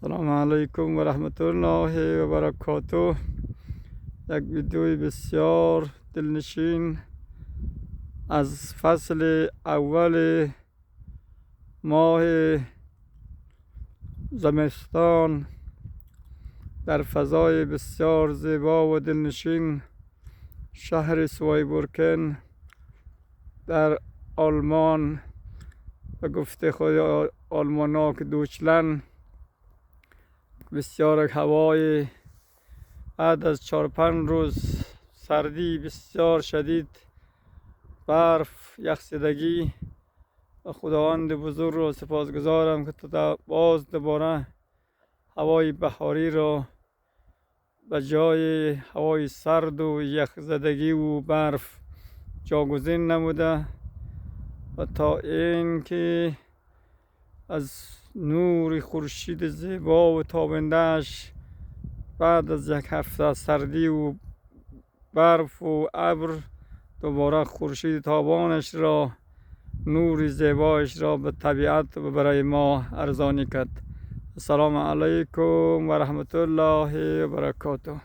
سلام علیکم و رحمت الله و برکاته. یک ویدیوی بسیار دلنشین از فصل اول ماه زمستان در فضای بسیار زیبا و دلنشین شهر سوایبورکن در آلمان، به گفته خود آلمانا که دوچلن، بسیار هوای بعد از 4-5 روز سردی بسیار شدید، برف، یخزدگی، و خداوند بزرگ رو سپاسگزارم که تا باز دوباره هوای بهاری را به جای هوای سرد و یخزدگی و برف جاگزین نموده و تا این که از نور خورشید زیبا و تابنده‌اش بعد از یک هفته سردی و برف و ابر دوباره خورشید تابانش را، نور زیبایش را به طبیعت و برای ما ارزانی کرد. السلام علیکم و رحمت الله و برکاته.